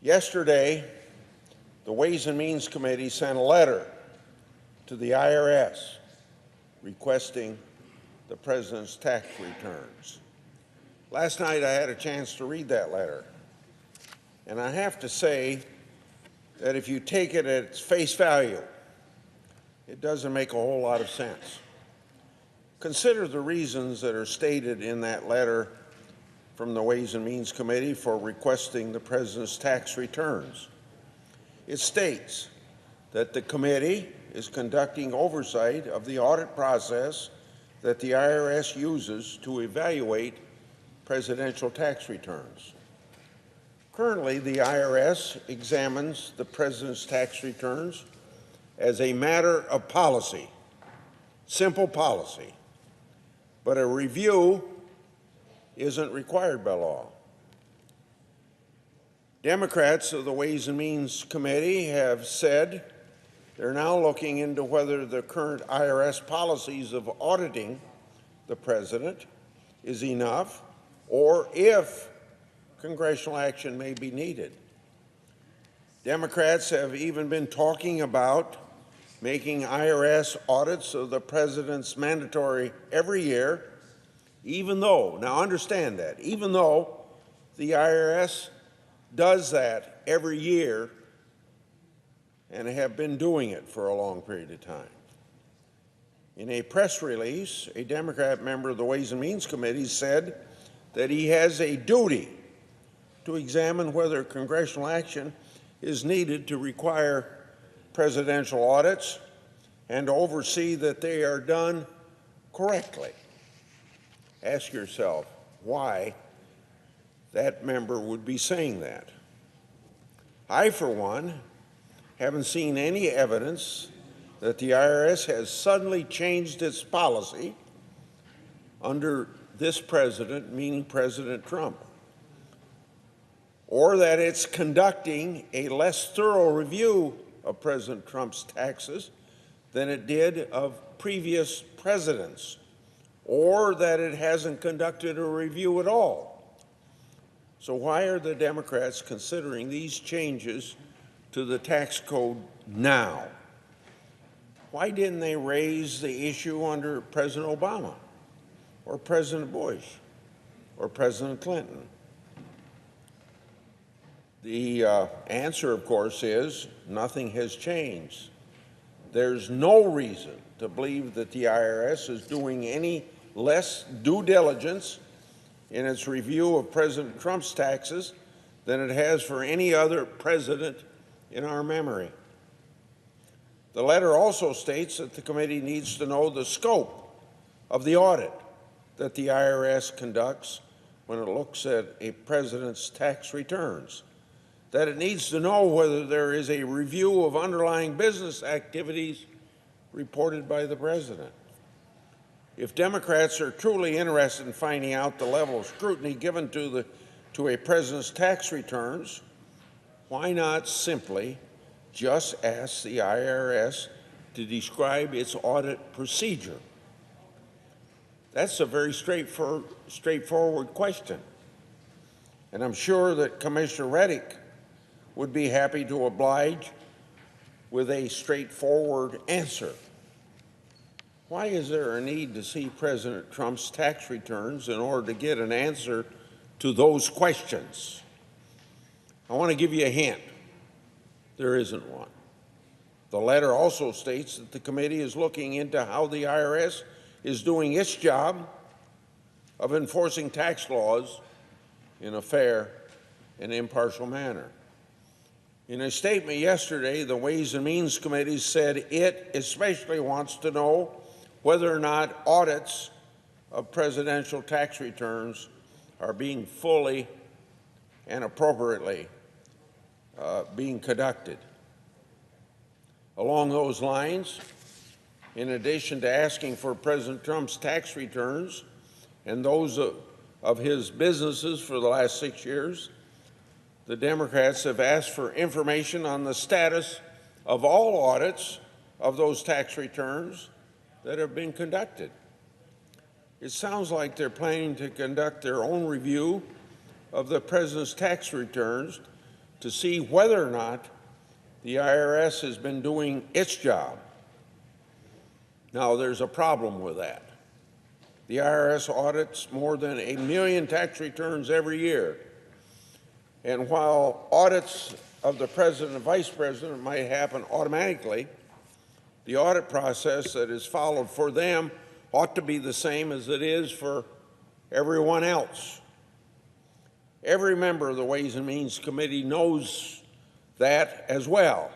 Yesterday, the Ways and Means Committee sent a letter to the IRS requesting the President's tax returns. Last night, I had a chance to read that letter, and I have to say that if you take it at its face value, it doesn't make a whole lot of sense. Consider the reasons that are stated in that letter from the Ways and Means Committee for requesting the President's tax returns. It states that the committee is conducting oversight of the audit process that the IRS uses to evaluate presidential tax returns. Currently, the IRS examines the President's tax returns as a matter of policy, simple policy, but a review isn't required by law. Democrats of the Ways and Means Committee have said they're now looking into whether the current IRS policies of auditing the president is enough or if congressional action may be needed. Democrats have even been talking about making IRS audits of the president's mandatory every year, even though, now understand that, even though the IRS does that every year and have been doing it for a long period of time. In a press release, a Democrat member of the Ways and Means Committee said that he has a duty to examine whether congressional action is needed to require presidential audits and to oversee that they are done correctly. Ask yourself why that member would be saying that. I, for one, haven't seen any evidence that the IRS has suddenly changed its policy under this president, meaning President Trump, or that it's conducting a less thorough review of President Trump's taxes than it did of previous presidents, or that it hasn't conducted a review at all. So why are the Democrats considering these changes to the tax code now? Why didn't they raise the issue under President Obama or President Bush or President Clinton? The answer, of course, is nothing has changed. There's no reason to believe that the IRS is doing any less due diligence in its review of President Trump's taxes than it has for any other president in our memory. The letter also states that the committee needs to know the scope of the audit that the IRS conducts when it looks at a president's tax returns, that it needs to know whether there is a review of underlying business activities reported by the president. If Democrats are truly interested in finding out the level of scrutiny given to a president's tax returns, why not simply just ask the IRS to describe its audit procedure? That's a very straightforward question. And I'm sure that Commissioner Reddick would be happy to oblige with a straightforward answer. Why is there a need to see President Trump's tax returns in order to get an answer to those questions? I want to give you a hint. There isn't one. The letter also states that the committee is looking into how the IRS is doing its job of enforcing tax laws in a fair and impartial manner. In a statement yesterday, the Ways and Means Committee said it especially wants to know whether or not audits of presidential tax returns are being fully and appropriately being conducted. Along those lines, in addition to asking for President Trump's tax returns and those of his businesses for the last 6 years, the Democrats have asked for information on the status of all audits of those tax returns that have been conducted. It sounds like they're planning to conduct their own review of the president's tax returns to see whether or not the IRS has been doing its job. Now, there's a problem with that. The IRS audits more than 1 million tax returns every year. And while audits of the president and vice president might happen automatically, the audit process that is followed for them ought to be the same as it is for everyone else. Every member of the Ways and Means Committee knows that as well.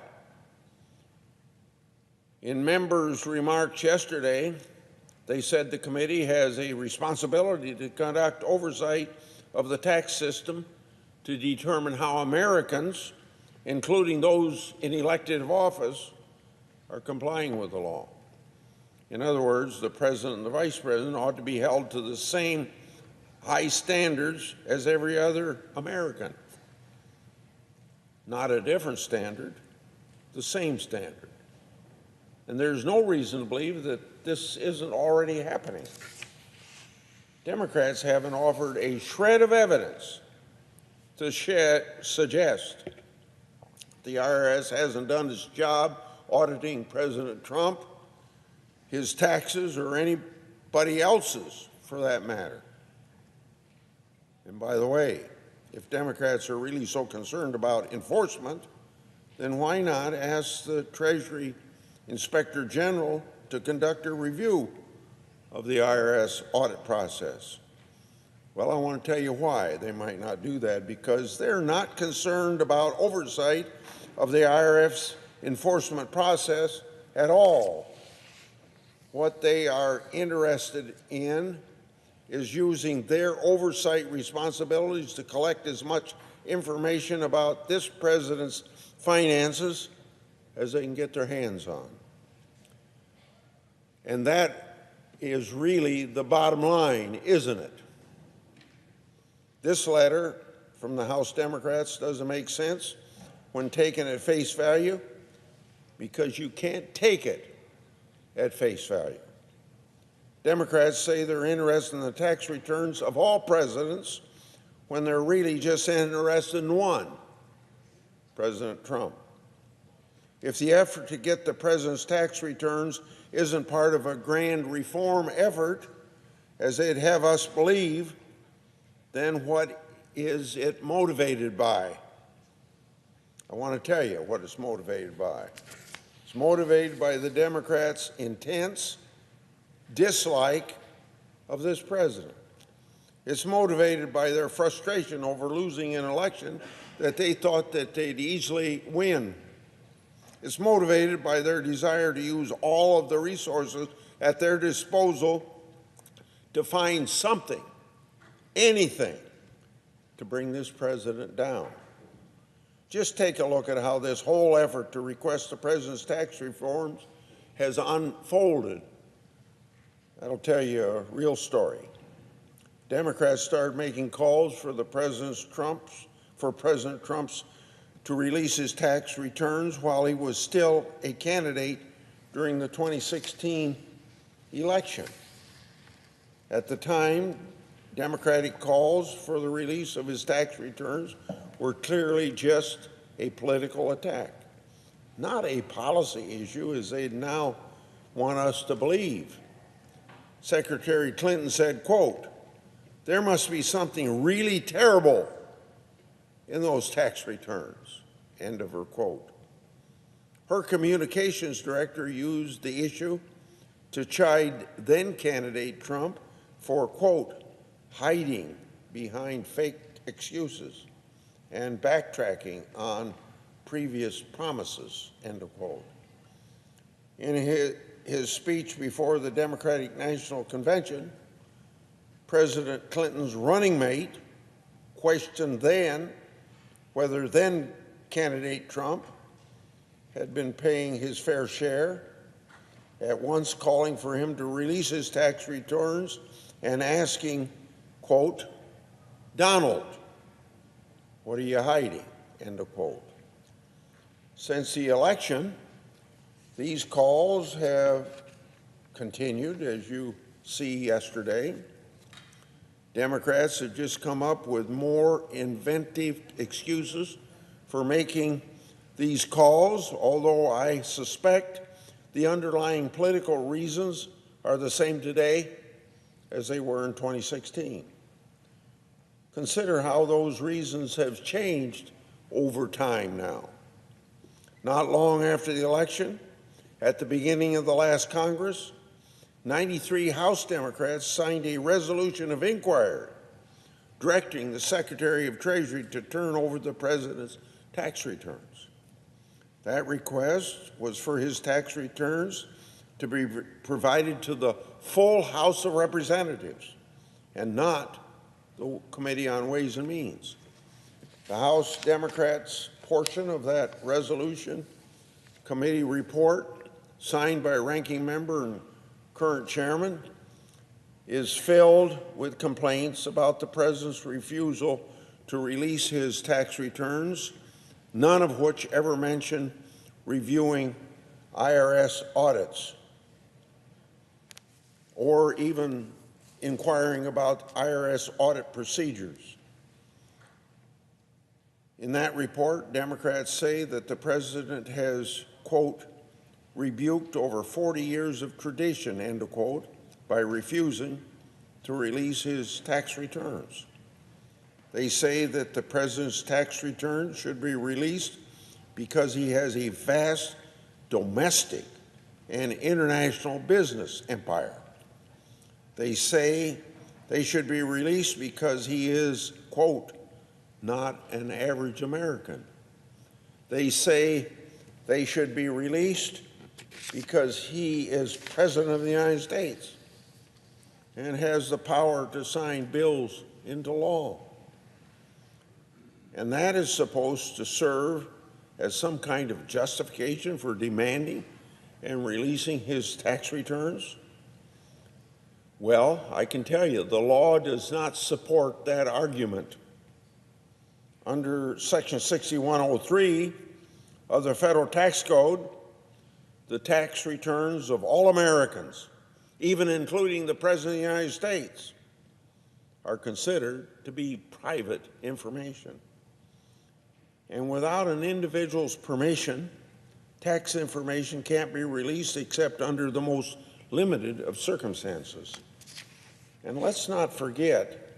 In members' remarks yesterday, they said the committee has a responsibility to conduct oversight of the tax system to determine how Americans, including those in elected office, are complying with the law. In other words, the president and the vice president ought to be held to the same high standards as every other American. Not a different standard, the same standard. And there's no reason to believe that this isn't already happening. Democrats haven't offered a shred of evidence to suggest the IRS hasn't done its job auditing President Trump, his taxes, or anybody else's for that matter. And by the way, if Democrats are really so concerned about enforcement, then why not ask the Treasury Inspector General to conduct a review of the IRS audit process? Well, I want to tell you why they might not do that, because they're not concerned about oversight of the IRS enforcement process at all. What they are interested in is using their oversight responsibilities to collect as much information about this president's finances as they can get their hands on. And that is really the bottom line, isn't it? This letter from the House Democrats doesn't make sense when taken at face value, because you can't take it at face value. Democrats say they're interested in the tax returns of all presidents when they're really just interested in one, President Trump. If the effort to get the president's tax returns isn't part of a grand reform effort, as they'd have us believe, then what is it motivated by? I want to tell you what it's motivated by. It's motivated by the Democrats' intense dislike of this president. It's motivated by their frustration over losing an election that they thought that they'd easily win. It's motivated by their desire to use all of the resources at their disposal to find something, anything, to bring this president down. Just take a look at how this whole effort to request the president's tax reforms has unfolded. That'll tell you a real story. Democrats started making calls for President Trump's to release his tax returns while he was still a candidate during the 2016 election. At the time, Democratic calls for the release of his tax returns were clearly just a political attack, not a policy issue as they now want us to believe. Secretary Clinton said, quote, "There must be something really terrible in those tax returns," end of her quote. Her communications director used the issue to chide then-candidate Trump for, quote, "hiding behind fake excuses and backtracking on previous promises," end of quote. In his speech before the Democratic National Convention, President Clinton's running mate questioned then whether then-candidate Trump had been paying his fair share, at once calling for him to release his tax returns and asking, quote, "Donald, what are you hiding?" End of quote. Since the election, these calls have continued, as you see yesterday. Democrats have just come up with more inventive excuses for making these calls, although I suspect the underlying political reasons are the same today as they were in 2016. Consider how those reasons have changed over time now. Not long after the election, at the beginning of the last Congress, 93 House Democrats signed a resolution of inquiry directing the Secretary of Treasury to turn over the President's tax returns. That request was for his tax returns to be provided to the full House of Representatives and not the Committee on Ways and Means. The House Democrats' portion of that resolution committee report, signed by Ranking Member and current Chairman, is filled with complaints about the President's refusal to release his tax returns, none of which ever mention reviewing IRS audits or even inquiring about IRS audit procedures. In that report, Democrats say that the President has, quote, rebuked over 40 years of tradition, end of quote, by refusing to release his tax returns. They say that the President's tax returns should be released because he has a vast domestic and international business empire. They say they should be released because he is, quote, not an average American. They say they should be released because he is President of the United States and has the power to sign bills into law. And that is supposed to serve as some kind of justification for demanding and releasing his tax returns? Well, I can tell you, the law does not support that argument. Under Section 6103 of the Federal Tax Code, the tax returns of all Americans, even including the President of the United States, are considered to be private information. And without an individual's permission, tax information can't be released except under the most limited of circumstances. And let's not forget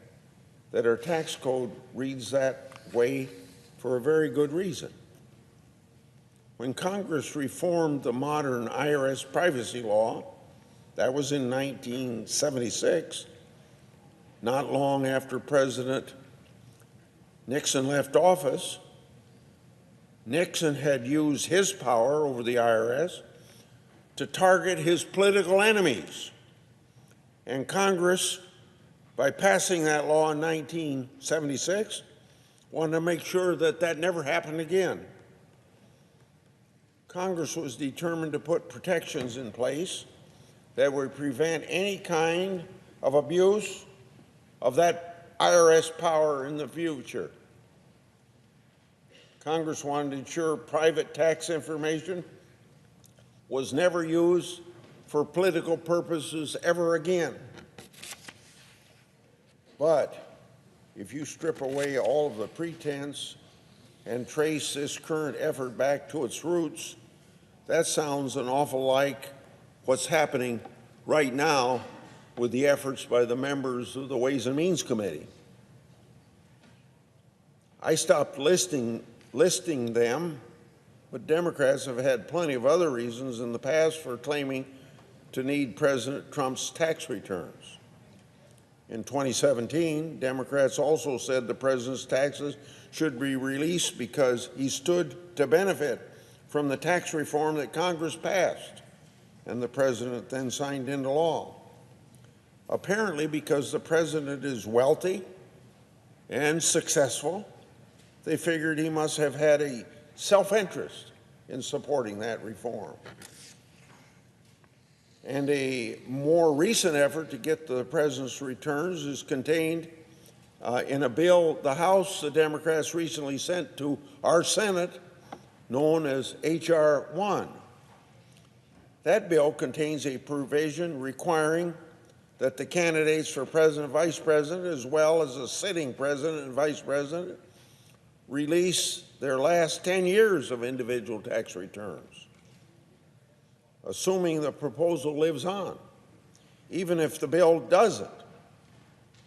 that our tax code reads that way for a very good reason. When Congress reformed the modern IRS privacy law, that was in 1976, not long after President Nixon left office. Nixon had used his power over the IRS to target his political enemies. And Congress, by passing that law in 1976, wanted to make sure that that never happened again. Congress was determined to put protections in place that would prevent any kind of abuse of that IRS power in the future. Congress wanted to ensure private tax information was never used for political purposes ever again. But if you strip away all of the pretense and trace this current effort back to its roots, that sounds an awful like what's happening right now with the efforts by the members of the Ways and Means Committee. I stopped listing them, but Democrats have had plenty of other reasons in the past for claiming to need President Trump's tax returns. In 2017, Democrats also said the president's taxes should be released because he stood to benefit from the tax reform that Congress passed and the president then signed into law. Apparently, because the president is wealthy and successful, they figured he must have had a self-interest in supporting that reform. And a more recent effort to get the president's returns is contained in a bill the Democrats recently sent to our Senate, known as H.R. 1. That bill contains a provision requiring that the candidates for president and vice president, as well as the sitting president and vice president, release their last 10 years of individual tax returns, assuming the proposal lives on. Even if the bill doesn't,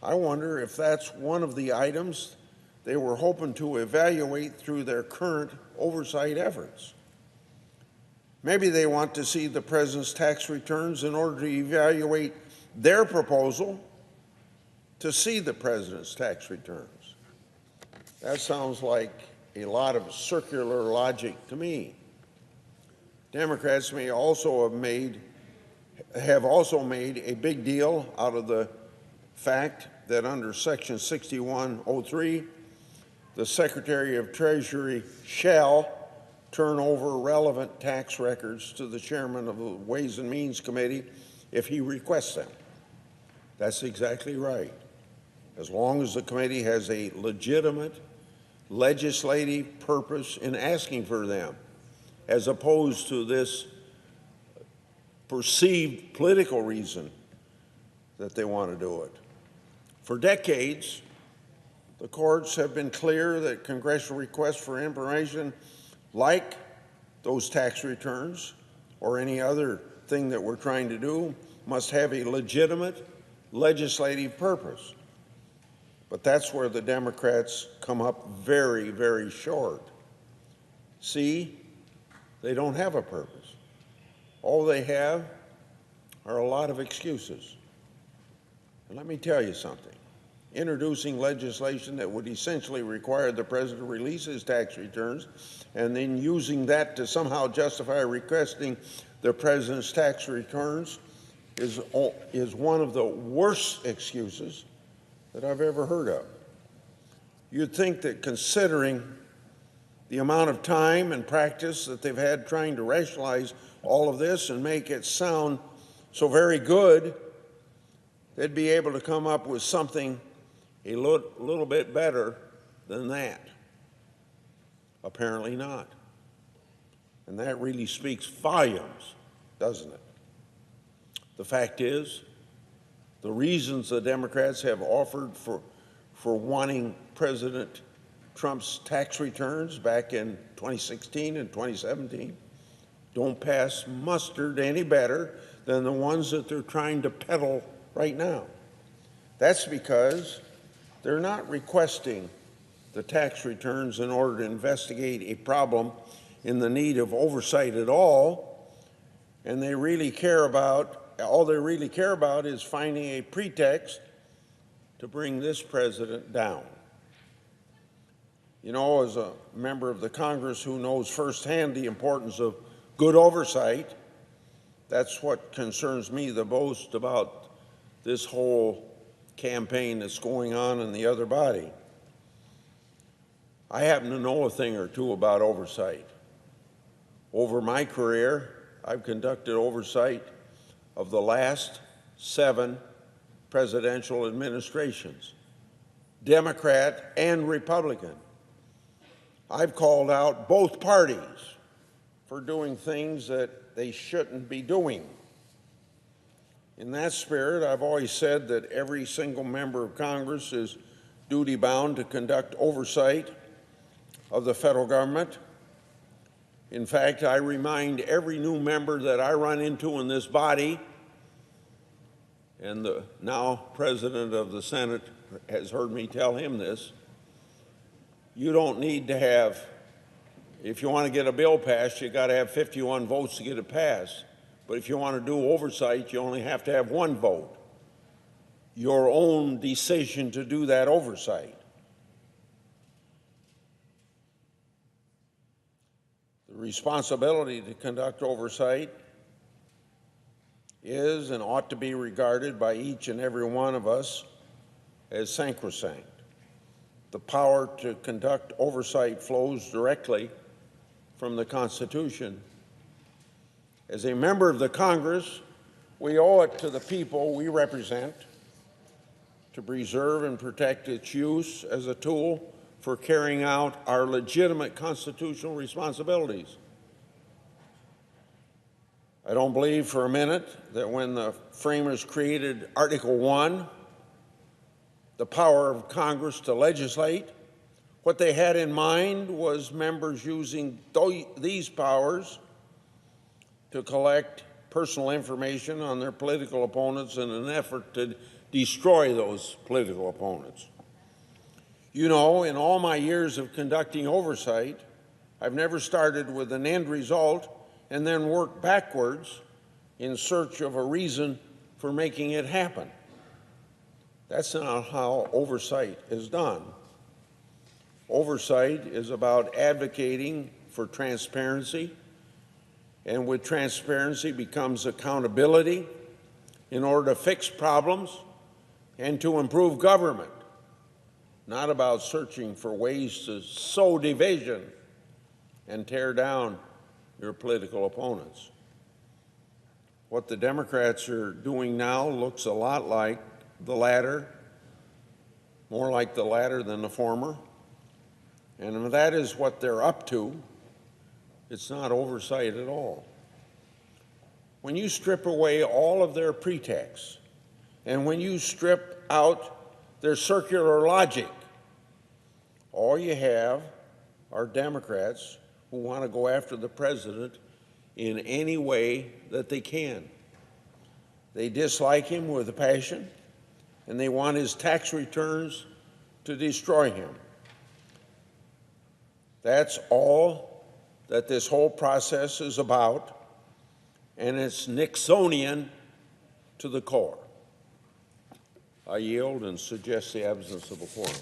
I wonder if that's one of the items they were hoping to evaluate through their current oversight efforts. Maybe they want to see the president's tax returns in order to evaluate their proposal to see the president's tax returns. That sounds like a lot of circular logic to me. Democrats may also have also made a big deal out of the fact that under Section 6103, the Secretary of Treasury shall turn over relevant tax records to the chairman of the Ways and Means Committee if he requests them. That's exactly right. As long as the committee has a legitimate legislative purpose in asking for them, as opposed to this perceived political reason that they want to do it. For decades, the courts have been clear that congressional requests for information like those tax returns or any other thing that we're trying to do must have a legitimate legislative purpose. But that's where the Democrats come up very, very short. See, they don't have a purpose. All they have are a lot of excuses. And let me tell you something. Introducing legislation that would essentially require the president to release his tax returns and then using that to somehow justify requesting the president's tax returns is one of the worst excuses that I've ever heard of. You'd think that considering the amount of time and practice that they've had trying to rationalize all of this and make it sound so very good, they'd be able to come up with something a little bit better than that. Apparently not. And that really speaks volumes, doesn't it? The fact is, the reasons the Democrats have offered for wanting President Trump's tax returns back in 2016 and 2017 don't pass muster any better than the ones that they're trying to peddle right now. That's because they're not requesting the tax returns in order to investigate a problem in the need of oversight at all, and all they really care about is finding a pretext to bring this president down. You know, as a member of the Congress who knows firsthand the importance of good oversight, that's what concerns me the most about this whole campaign that's going on in the other body. I happen to know a thing or two about oversight. Over my career, I've conducted oversight of the last 7 presidential administrations, Democrat and Republican. I've called out both parties for doing things that they shouldn't be doing. In that spirit, I've always said that every single member of Congress is duty-bound to conduct oversight of the federal government. In fact, I remind every new member that I run into in this body, and the now President of the Senate has heard me tell him this, you don't need to have, if you want to get a bill passed, you got to have 51 votes to get it passed. But if you want to do oversight, you only have to have 1 vote. Your own decision to do that oversight. The responsibility to conduct oversight is and ought to be regarded by each and every one of us as sacrosanct. The power to conduct oversight flows directly from the Constitution. As a member of the Congress, we owe it to the people we represent to preserve and protect its use as a tool for carrying out our legitimate constitutional responsibilities. I don't believe for a minute that when the framers created Article 1, the power of Congress to legislate, What they had in mind was members using these powers to collect personal information on their political opponents in an effort to destroy those political opponents. You know, in all my years of conducting oversight, I've never started with an end result and then worked backwards in search of a reason for making it happen. That's not how oversight is done. Oversight is about advocating for transparency, and with transparency becomes accountability in order to fix problems and to improve government, not about searching for ways to sow division and tear down your political opponents. What the Democrats are doing now looks a lot like the latter, more like the latter than the former. And if that is what they're up to, it's not oversight at all. When you strip away all of their pretexts, and when you strip out their circular logic, all you have are Democrats who want to go after the president in any way that they can. They dislike him with a passion, and they want his tax returns to destroy him. That's all that this whole process is about, and it's Nixonian to the core. I yield and suggest the absence of a quorum.